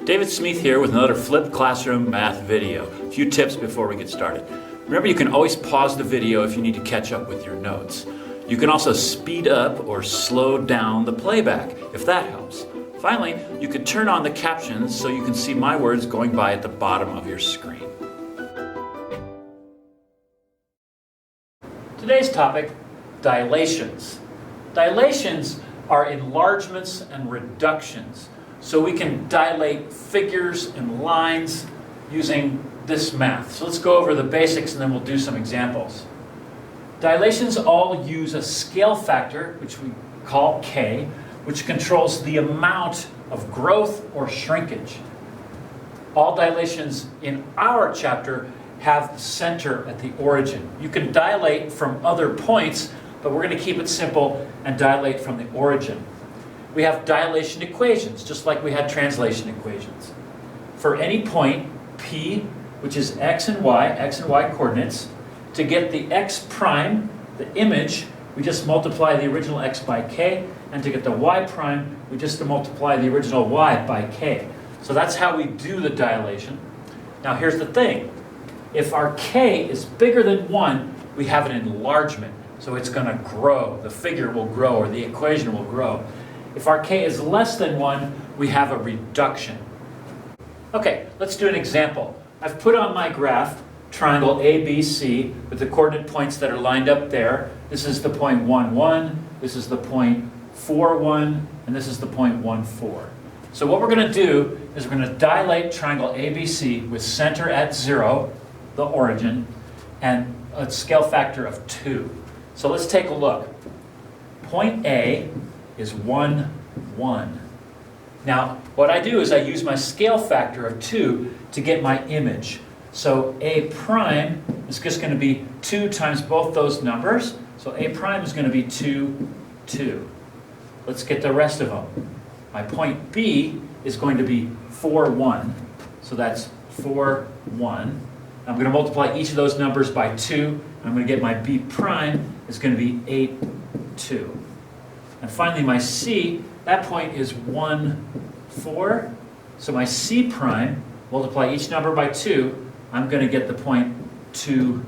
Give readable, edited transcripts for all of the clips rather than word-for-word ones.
David Smith here with another flipped classroom math video. A few tips before we get started. Remember, you can always pause the video if you need to catch up with your notes. You can also speed up or slow down the playback if that helps. Finally, you can turn on the captions so you can see my words going by at the bottom of your screen. Today's topic, dilations. Dilations are enlargements and reductions. So we can dilate figures and lines using this math. So let's go over the basics and then we'll do some examples. Dilations all use a scale factor, which we call K, which controls the amount of growth or shrinkage. All dilations in our chapter have the center at the origin. You can dilate from other points, but we're going to keep it simple and dilate from the origin. We have dilation equations, just like we had translation equations. For any point, P, which is x and y coordinates, to get the x prime, the image, we just multiply the original x by k, and to get the y prime, we just multiply the original y by k. So that's how we do the dilation. Now here's the thing. If our k is bigger than 1, we have an enlargement. So it's going to grow. The figure will grow, or the equation will grow. If our k is less than 1, we have a reduction. Okay, let's do an example. I've put on my graph triangle ABC with the coordinate points that are lined up there. This is the point 1, 1, this is the point 4, 1, and this is the point 1, 4. So what we're going to do is we're going to dilate triangle ABC with center at 0, the origin, and a scale factor of 2. So let's take a look. Point A is 1, 1. Now, what I do is I use my scale factor of 2 to get my image. So A prime is just going to be 2 times both those numbers. So A prime is going to be 2, 2. Let's get the rest of them. My point B is going to be 4, 1. So that's 4, 1. I'm going to multiply each of those numbers by 2. I'm going to get my B prime is going to be 8, 2. And finally my C, that point is 1, 4. So my C prime, multiply each number by 2, I'm going to get the point 2,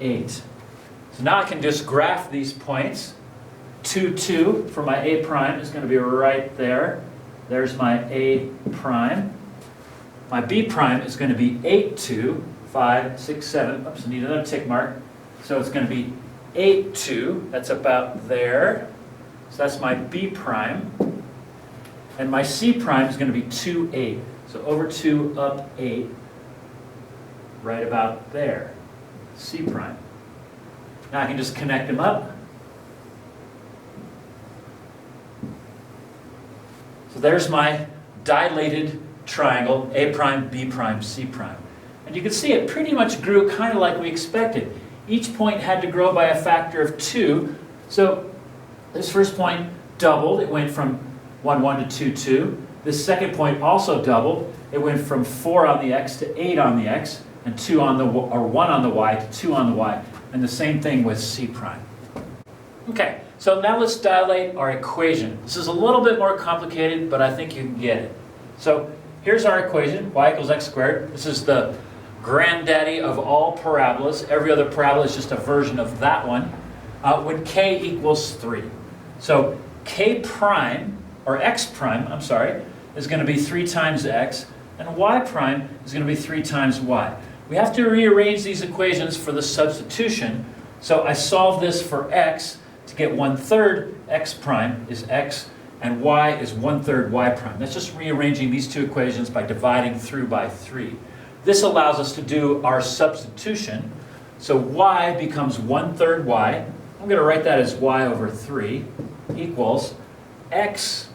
8. So now I can just graph these points. 2, 2 for my A prime is going to be right there. There's my A prime. My B prime is going to be 8, 2, 5, 6, 7. Oops, I need another tick mark. So it's going to be 8, 2. That's about there. So that's my B prime. And my C prime is going to be 2, 8. So over 2, up 8. Right about there. C prime. Now I can just connect them up. So there's my dilated triangle, A prime, B prime, C prime. And you can see it pretty much grew kind of like we expected. Each point had to grow by a factor of 2. So this first point doubled. It went from 1, 1 to 2, 2. This second point also doubled. It went from 4 on the x to 8 on the x, and 2 on the, or 1 on the y to 2 on the y. And the same thing with C prime. Okay, so now let's dilate our equation. This is a little bit more complicated, but I think you can get it. So here's our equation, y equals x squared. This is the granddaddy of all parabolas. Every other parabola is just a version of that one. When k equals 3. So k prime, or x prime, I'm sorry, is going to be 3 times x, and y prime is going to be 3 times y. We have to rearrange these equations for the substitution. So I solve this for x to get 1/3 x prime is x, and y is 1/3 y prime. That's just rearranging these two equations by dividing through by 3. This allows us to do our substitution. So y becomes 1/3 y. I'm going to write that as y over 3 equals x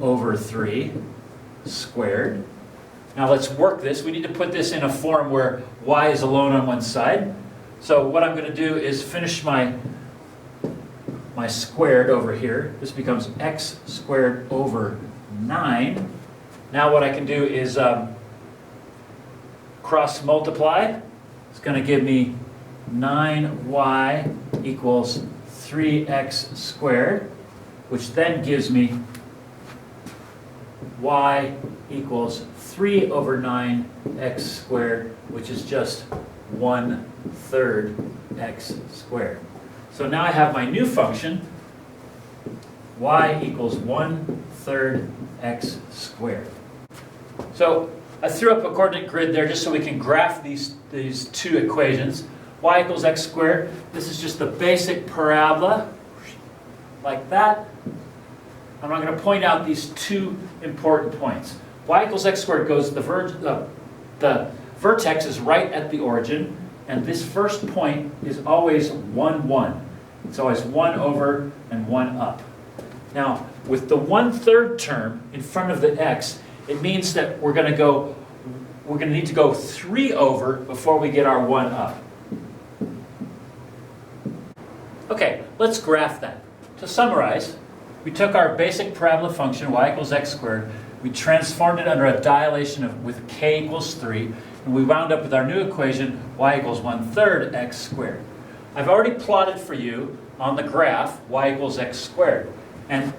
over 3 squared. Now let's work this. We need to put this in a form where y is alone on one side. So what I'm going to do is finish my squared over here. This becomes x squared over 9. Now what I can do is cross multiply. It's going to give me 9y equals 3x squared, which then gives me y equals 3 over 9x squared, which is just 1/3 x squared. So now I have my new function, y equals 1/3 x squared. So I threw up a coordinate grid there just so we can graph these two equations. Y equals x squared. This is just the basic parabola, like that. And I'm going to point out these two important points. Y equals x squared goes, the vertex is right at the origin, and this first point is always 1, 1. It's always 1 over and 1 up. Now, with the 1/3 term in front of the x, it means that we're going to need to go 3 over before we get our 1 up. Okay, let's graph that. To summarize, we took our basic parabola function, y equals x squared, we transformed it under a dilation with k equals 3, and we wound up with our new equation, y equals 1/3 x squared. I've already plotted for you on the graph y equals x squared. And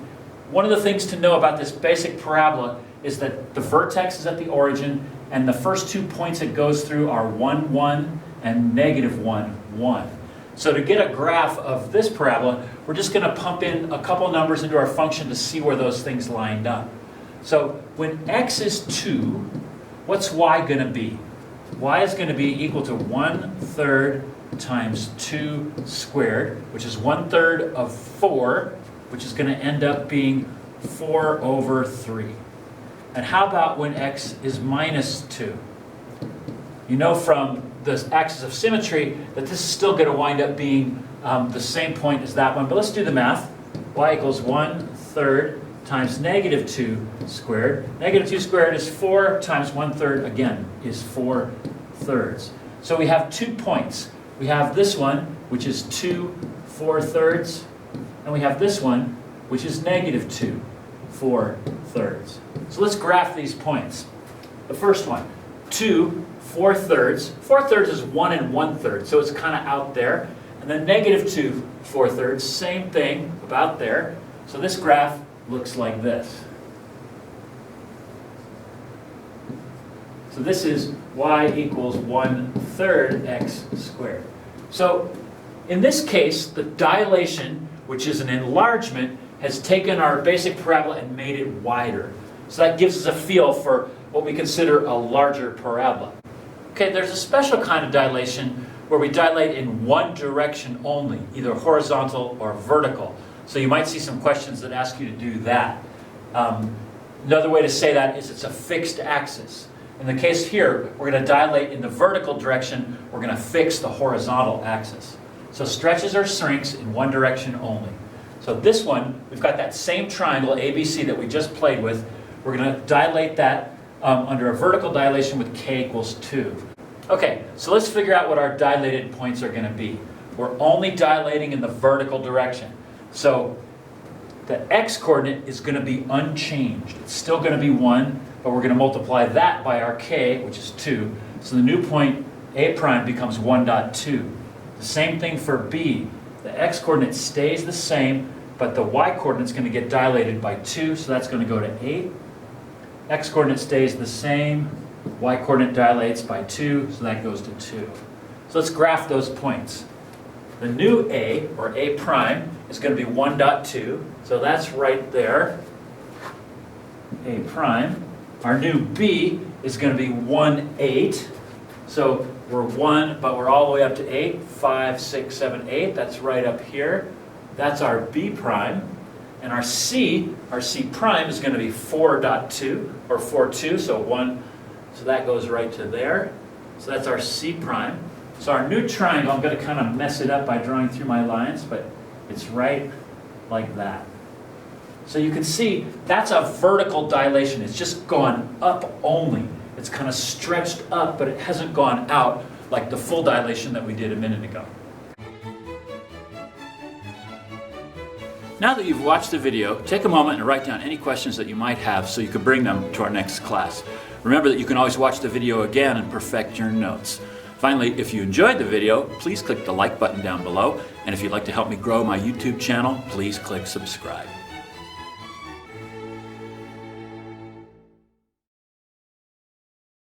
one of the things to know about this basic parabola is that the vertex is at the origin, and the first 2 points it goes through are 1, 1 and -1, 1. So to get a graph of this parabola, we're just going to pump in a couple numbers into our function to see where those things lined up. So when x is 2, what's y going to be? Y is going to be equal to 1/3 times 2 squared, which is 1/3 of 4, which is going to end up being 4 over 3. And how about when x is -2? You know from the axis of symmetry that this is still going to wind up being the same point as that one. But let's do the math. Y equals 1/3 times -2 squared. -2 squared is 4 times 1/3, again, is 4/3. So we have 2 points. We have this one, which is 2 4/3, and we have this one, which is -2 4/3. So let's graph these points. The first one, 2 4/3. 4/3 is 1 and 1/3, so it's kind of out there. And then -2 4/3, same thing, about there. So this graph looks like this. So this is y equals 1/3 x squared. So in this case, the dilation, which is an enlargement, has taken our basic parabola and made it wider. So that gives us a feel for what we consider a larger parabola. Okay, there's a special kind of dilation where we dilate in one direction only, either horizontal or vertical. So you might see some questions that ask you to do that. Another way to say that is it's a fixed axis. In the case here, we're going to dilate in the vertical direction. We're going to fix the horizontal axis. So stretches or shrinks in one direction only. So this one, we've got that same triangle, ABC, that we just played with. We're going to dilate that under a vertical dilation with k equals 2. Okay, so let's figure out what our dilated points are going to be. We're only dilating in the vertical direction. So the x-coordinate is going to be unchanged. It's still going to be 1, but we're going to multiply that by our k, which is 2. So the new point, A prime, becomes 1.2. The same thing for B. The x-coordinate stays the same, but the y-coordinate is going to get dilated by 2, so that's going to go to 8. X-coordinate stays the same, y-coordinate dilates by 2, so that goes to 2. So let's graph those points. The new A, or A prime, is going to be 1.2, so that's right there, A prime. Our new B is going to be 1/8, so we're 1, but we're all the way up to 8, 5, 6, 7, 8, that's right up here. That's our B prime. And our C prime is going to be 4.2, or 4.2, so 1, so that goes right to there. So that's our C prime. So our new triangle, I'm going to kind of mess it up by drawing through my lines, but it's right like that. So you can see that's a vertical dilation. It's just gone up only. It's kind of stretched up, but it hasn't gone out like the full dilation that we did a minute ago. Now that you've watched the video, take a moment and write down any questions that you might have so you can bring them to our next class. Remember that you can always watch the video again and perfect your notes. Finally, if you enjoyed the video, please click the like button down below. And if you'd like to help me grow my YouTube channel, please click subscribe.